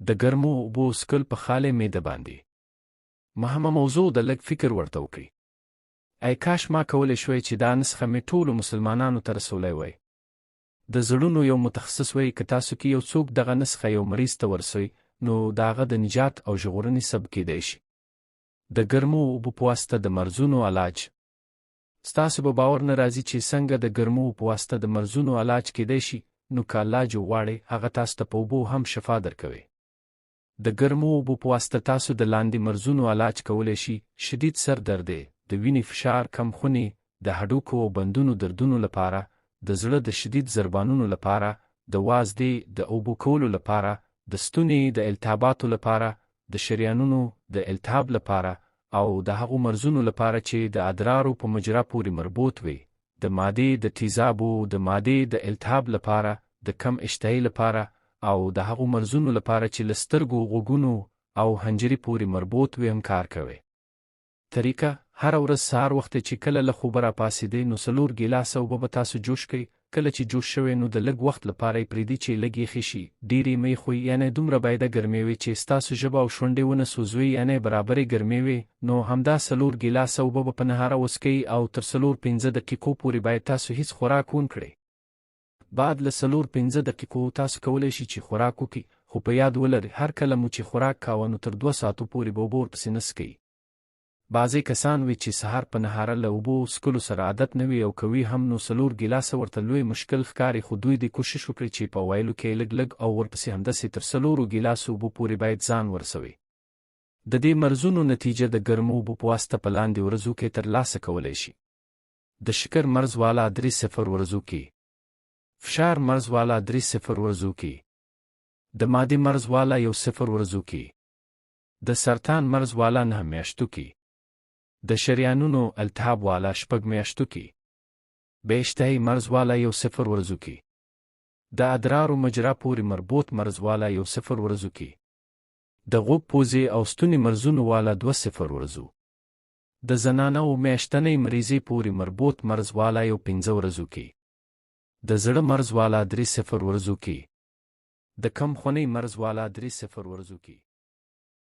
د ګرمو اوبو څښل په خالي معده باندې. مهمه موضوع د لږ فکر ورته وکړي. ای کاش ما کولی شوی چې دا نسخه مې ټولو مسلمانانو ته رسولی وای. د زړونو یو متخصص وایي که تاسو کې یو څوک دغه نسخه یو مریض ته ورسوي نو د هغه د نجات او ژغورنې سبب کیدی شي. د ګرمو اوبو په واسطه د مرضونو علاج. ستاسو به باور نه راځي چې څنګه د ګرمو په واسطه د مرضونو علاج کیدی شي، نو که الله جو غواړي هغه تاسو ته په اوبو هم شفا درکوي. د ګرمو اوبو په واسطه تاسو د لاندې مرضونو علاج کولی شي: شدید سر درد، د وینې فشار، کمخوني، د هډوکو او بندونو دردونو لپاره، د زړه د شدید ضربانونو لپاره، د وازدې د اوبو کولو لپاره، د ستوني د التهاباتو لپاره، د شریانونو د التهاب لپاره، او د هغو مرضونو لپاره چې د ادرارو په مجرا پورې مربوط وي، د مادې د تیزابو، د مادې د التهاب لپاره، د کم اشتهی لپاره، او د هغو مرضونو لپاره چې له سترګو، غوږونو او حنجرې پورې مربوط وي هم کار کوي. طریقه: هره ورځ سهار وخت چې کله له خوبه راپاڅېدئ نو 4 ګیلاسه اوبه به تاسو جوش کړئ. کله چې جوش شوی نو د لږ وخت لپاره یې پرېږدئ چې لږ یخې شي. ډېرې مه یخوئ، یعنې دومره باید ګرمې وي چې ستاسو ژبه او شونډې ونه سوځوي، یعنې برابرې ګرمې وي. نو همدا 4 ګیلاسه اوبه به په نهاره وڅښئ او تر 4-5 دقیقو پورې باید تاسو هیڅ خوراک ونه کړئ. بعد له 4-5 دقیقو تاسو کولی شئ چې خوراک وکړئ، خو په یاد ولرئ هر کله مو چې خوراک کاوه نو تر 2 ساعتو پورې به اوبه ورپسې نه څښئ. بعضې کسان وي چې سهار په نهاره له اوبو څښلو سره عادت نه وي او کوي هم، نو 4 ګیلاسه ورته لوی مشکل ښکاري، خو دوی دې کوشش وکړي چې په ویلو کې لږ لږ او ورپسې همداسې تر 4 ګیلاسو اوبو پورې باید ځان ورسوي. د دې مرضونو نتیجه د ګرمو اوبو په واسطه په لاندې ورځو کې ترلاسه کولی شي: د شکر مرض والا 3-0 ورځو کې، فشار مرض والا 3-0 ورځو کې، د معدې مرض والا 1-0 ورځو کې، د سرطان مرض والا 9 میاشتو کې، د شریانونو التهاب والا 6 میاشتو کې، بې اشتهی مرض والا 1-0 ورځو کې، د ادرارو مجرا پورې مربوط مرض والا 1-0 ورځو کې، د غوږ، پوزې او ستوني مرضونو والا 2-0 ورځو، د زنانو میاشتنۍ مریضۍ پورې مربوط مرض والا 15 ورځو کې، د زړه مرض والا 3-0 ورځو کې، د کم خونۍ مرض والا 3-0 ورځو کې.